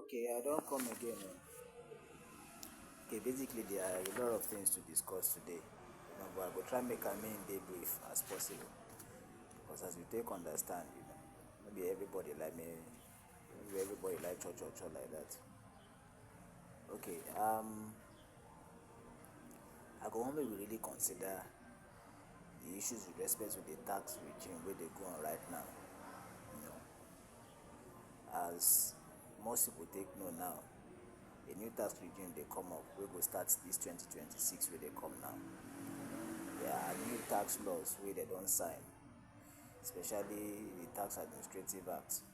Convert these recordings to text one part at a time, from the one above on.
Okay, I don't come again. Okay, basically there are a lot of things to discuss today. But I go try make am dey brief as possible. Because as you take understand, maybe everybody like me, maybe everybody like cho like that. Okay, I go want make we really consider the issues with respect to the tax regime where they go on right now. You know, as most people take note now, a new tax regime they come up, we go start this 2026 where they come now. There are new tax laws where they don't sign, especially the Tax Administrative Act,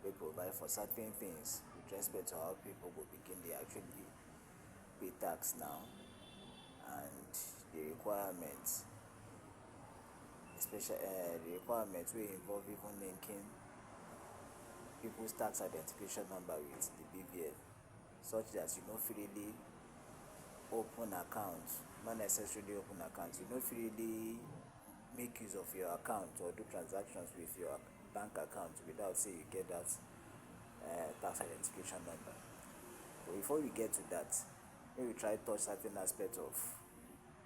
we provide for certain things with respect to how people go begin they actually pay tax now, and the requirements, especially the requirements will involve even linking people's tax identification number with the BVN, such that you no freely open account, not necessarily open account, you no freely make use of your account or do transactions with your bank account without say you get that tax identification number. But before we get to that, maybe try touch certain aspects of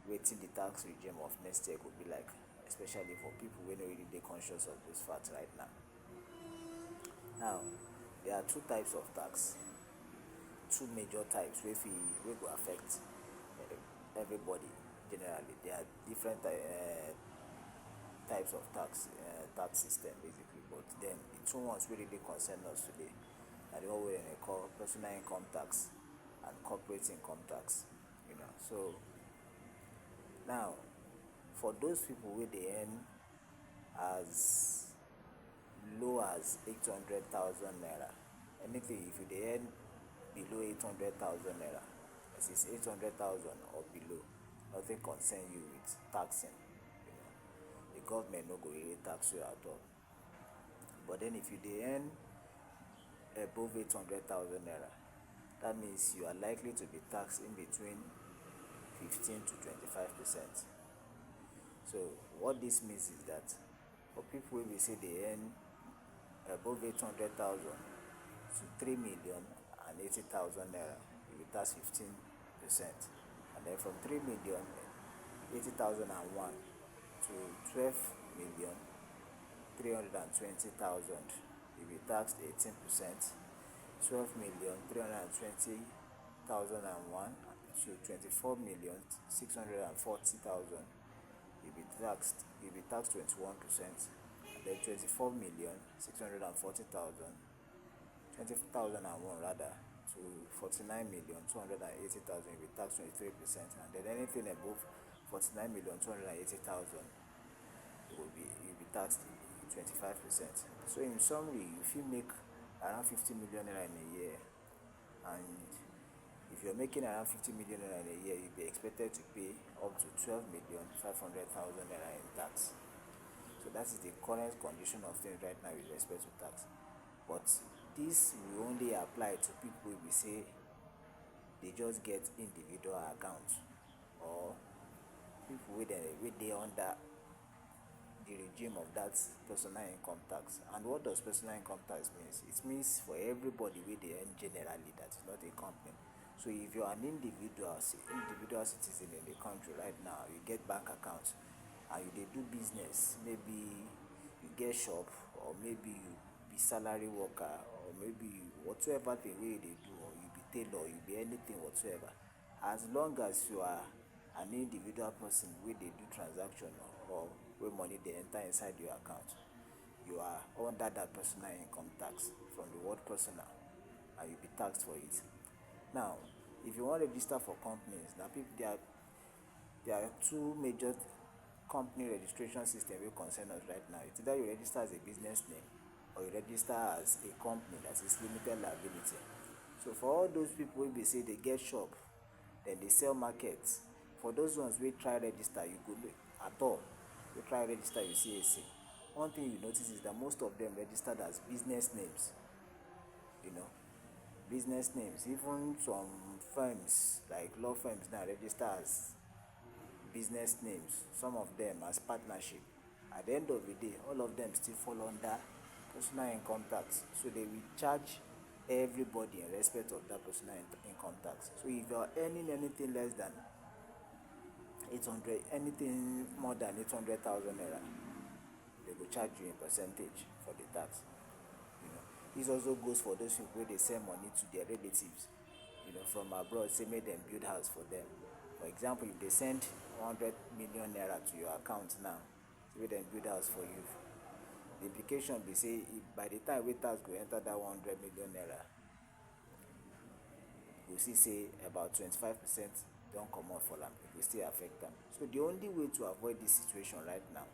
waiting the tax regime of next year could be like, especially for people who are not really conscious of this fact right now. Now, there are two types of tax, two major types wey go affect everybody generally. There are different types of tax system basically, but then the two ones wey really concern us today are the one wey dem call personal income tax and corporate income tax. So now, for those people wey dey earn as low as 800,000 naira, anything if you dey earn below 800,000 naira, that is 800,000 or below, nothing concern you with taxing. The government no go really tax you at all. But then if you dey earn above 800,000 naira, that means you are likely to be taxed in between 15 to 25%. So what this means is that for people wey be say they earn above 800,000 to 3,080,000 naira, you will tax 15%. And then from 3,080,001 to 12,320,000, you will be taxed 18%. 12,320,001 to 24,640,000, you'll be taxed 21%. And then 24,640,000, 20,001 rather, to 49,280,000, you'll be taxed 23%. And then anything above 49,280,000, you'll be taxed 25%. So in summary, if you make around 50 million naira in a year, and if you're making around 50 million naira in a year, you'll be expected to pay up to 12,500,000 naira in tax. So that is the current condition of things right now with respect to tax. But this will only apply to people we say they just get individual accounts, or people wey dey under the regime of that personal income tax. And what does personal income tax means? It means for everybody wey dey earn generally, that is not a company. So if you are an individual citizen in the country right now, you get bank account and you dey do business, maybe you get shop, or maybe you be salary worker, or maybe whatsoever thing wey you dey do, or you be tailor, you be anything whatsoever, as long as you are an individual person wey dey do transaction, or wey money dey enter inside your account, you are under that personal income tax, from the word personal, and you be taxed for it. Now, if you want to register for companies, now there are two major company registration system wey concern us right now. It's either you register as a business name, or you register as a company that is limited liability. So for all those people wey be say they get shop, then they sell market, for those ones wey try register, you go at all, you try register your CAC. One thing you notice is that most of them registered as business names. Business names. Even some firms like law firms now register as business names, some of them as partnership. At the end of the day, all of them still fall under personal income tax. So they will charge everybody in respect of that personal income tax. So if you are earning anything less than 800, anything more than 800,000 naira, they will charge you in percentage for the tax. This also goes for those people where they send money to their relatives, from abroad, say make them build house for them. For example, if they send 100 million naira to your account now, say make them build house for you, the implication be say if by the time wey tax go enter that 100 million naira, you go see say about 25% don comot for am, e go still affect am. So the only way to avoid this situation right now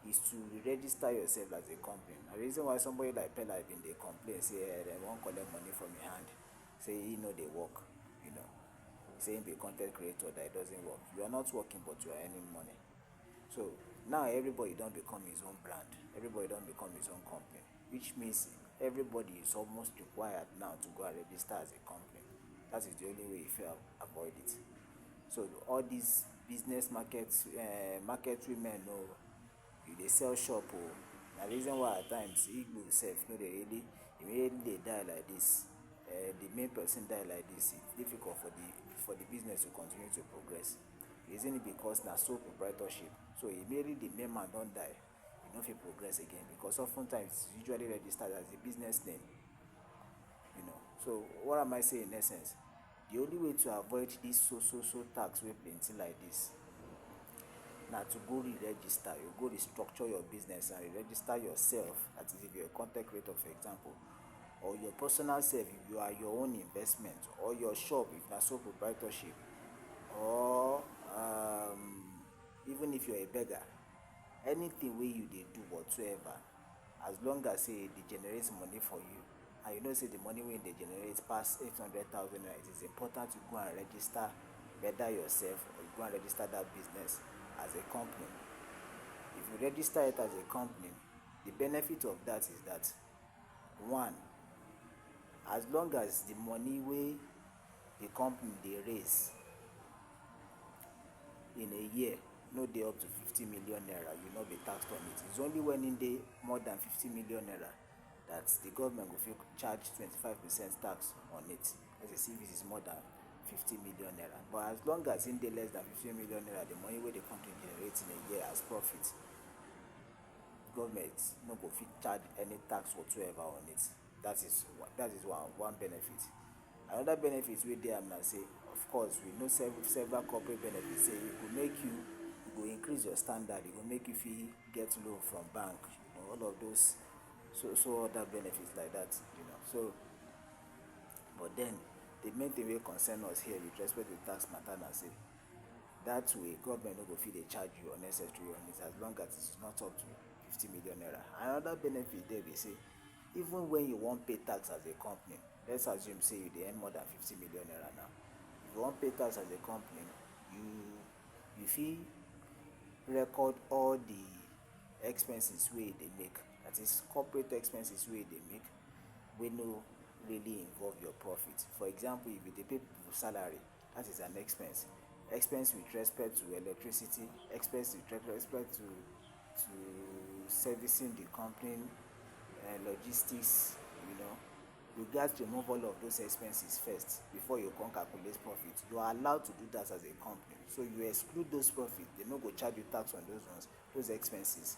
is to register yourself as a company. The reason why somebody like Pella bin dey complain say dem wan collect money from your hand, say he no dey work, say him be con ten t creator, that it doesn't work. You are not working, but you are earning money. So now everybody don become his own brand, everybody don become his own company, which means everybody is almost required now to go and register as a company. That is the only way you fit avoid it. So all these business market women, you dey sell shop, na reason why at times Igbo sef no dey really immediately dey die like this. The main person die like this, it's difficult for the business to continue to progress. Reason it because na sole proprietorship. So immediately the main man don die, e no fit progress again, because oftentimes it's usually registered as a business name. So what am I saying in essence? The only way to avoid this so tax wey plenty like this na to go re-register. You go restructure your business and re-register yourself. That is, if you're a content creator, for example, or your personal self if you are your own investment, or your shop if na sole proprietorship, or even if you're a beggar. Anything wey you dey do whatsoever, as long as say e dey generate money for you, and you know say the money wey dey generate pass 800,000 naira, it is important to go and register whether yourself, or you go and register that business as a company. If you register it as a company, the benefit of that is that, one, as long as the money wey the company dey raise in a year no dey up to 50 million naira, you no be taxed on it. It's only when e dey more than 50 million naira that the government go fit charge 25% tax on it. As you see, if it is more than 50 million naira. But as long as e dey less than 50 million naira, the money wey the company generates in a year as profit, government no go fit charge any tax whatsoever on it. That is one benefit. Another benefit wey dey am na say, of course, we know several corporate benefits. Say e go increase your standard, e go make you fit get loan from bank, all of those so other benefits like that. So but then the main thing wey concern us here with respect to tax matter na say, that way government no go fit dey charge you unnecessary on it, as long as it is not up to 50 million naira. Another benefit there be say, even when you wan pay tax as a company, let's assume say you dey earn more than 50 million naira now. If you wan pay tax as a company, you fit record all the expenses wey dey make, that is corporate expenses wey dey make, wey no really involve your profit. For example, if you dey pay people salary, that is an expense with respect to electricity, expense with respect to servicing the company, logistics. You gats remove all of those expenses first before you come calculate profit. You are allowed to do that as a company, so you exclude those profits. They no go charge you tax on those expenses.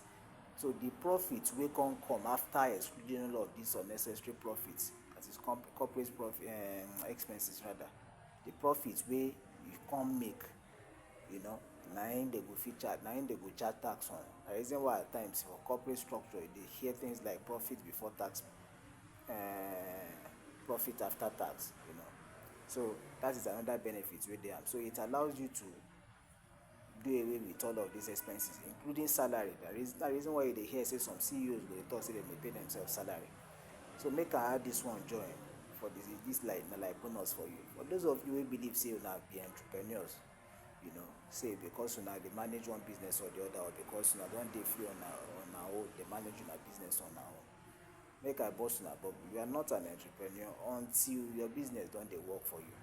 So the profit wey come after excluding all of these unnecessary profits, that is corporate profit, expenses rather, the profit wey you come make, na im they go fit charge, na im they go charge tax on. The reason why at times for corporate structure you dey hear things like profit before tax, profit after tax. So that is another benefit wey dey am. So it allows you to do away with all of these expenses, including salary. That is the reason why you dey hear say some CEOs go dey talk say dem dey pay themselves salary. So make I add this one join for this like bonus for you. For those of you wey believe say una be entrepreneurs, say because una dey manage one business or the other, or because una don dey free on una own, dey manage una business on una own, make I burst una bubble. You are not an entrepreneur until your business don dey work for you.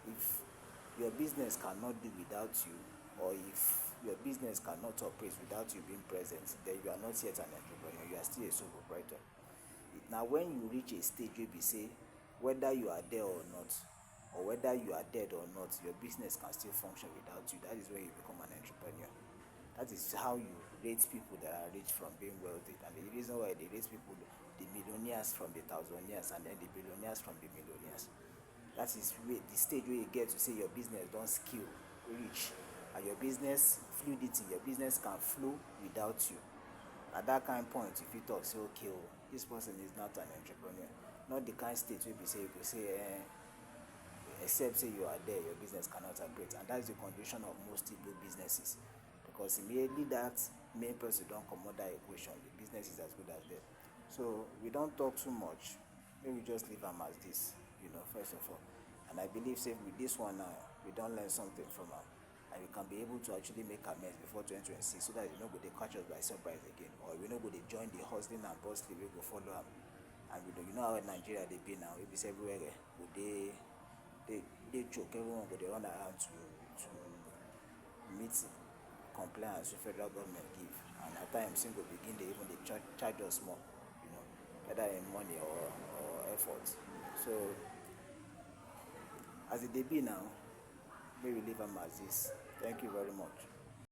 If your business cannot do without you, or if your business cannot operate without you being present, then you are not yet an entrepreneur. You are still a sole proprietor. It Now when you reach a stage wey be say whether you are there or not, or whether you are dead or not, your business can still function without you. That is when you become an entrepreneur. That is how you rate people that are rich from being wealthy. And the reason why they rate people, the millionaires from the thousandaires and then the billionaires from the millionaires. That is the stage where you get to say your business don't skill, reach, and your business fluidity, your business can flow without you. At that kind of point, if you talk, say, okay, oh, this person is not an entrepreneur. Not the kind of state where you say, except say you are there, your business cannot operate. And that's the condition of most Igbo businesses. Because immediately that main person don't come out that equation, the business is as good as dead. So we don't talk too much. Maybe we just leave them as this, first of all. And I believe say with this one now, we don't learn something from her. And we can be able to actually make amends before 2026 so that you know go they catch us by surprise again. Or we know go they join the hustling and bustling, we go follow them. And we do, you know how in Nigeria they be now, it is everywhere. Would they choke, everyone go they run around to meet compliance with federal government give, and at times some go begin they even they charge us more, whether in money or effort. So as it they be now, maybe leave them as this. Thank you very much.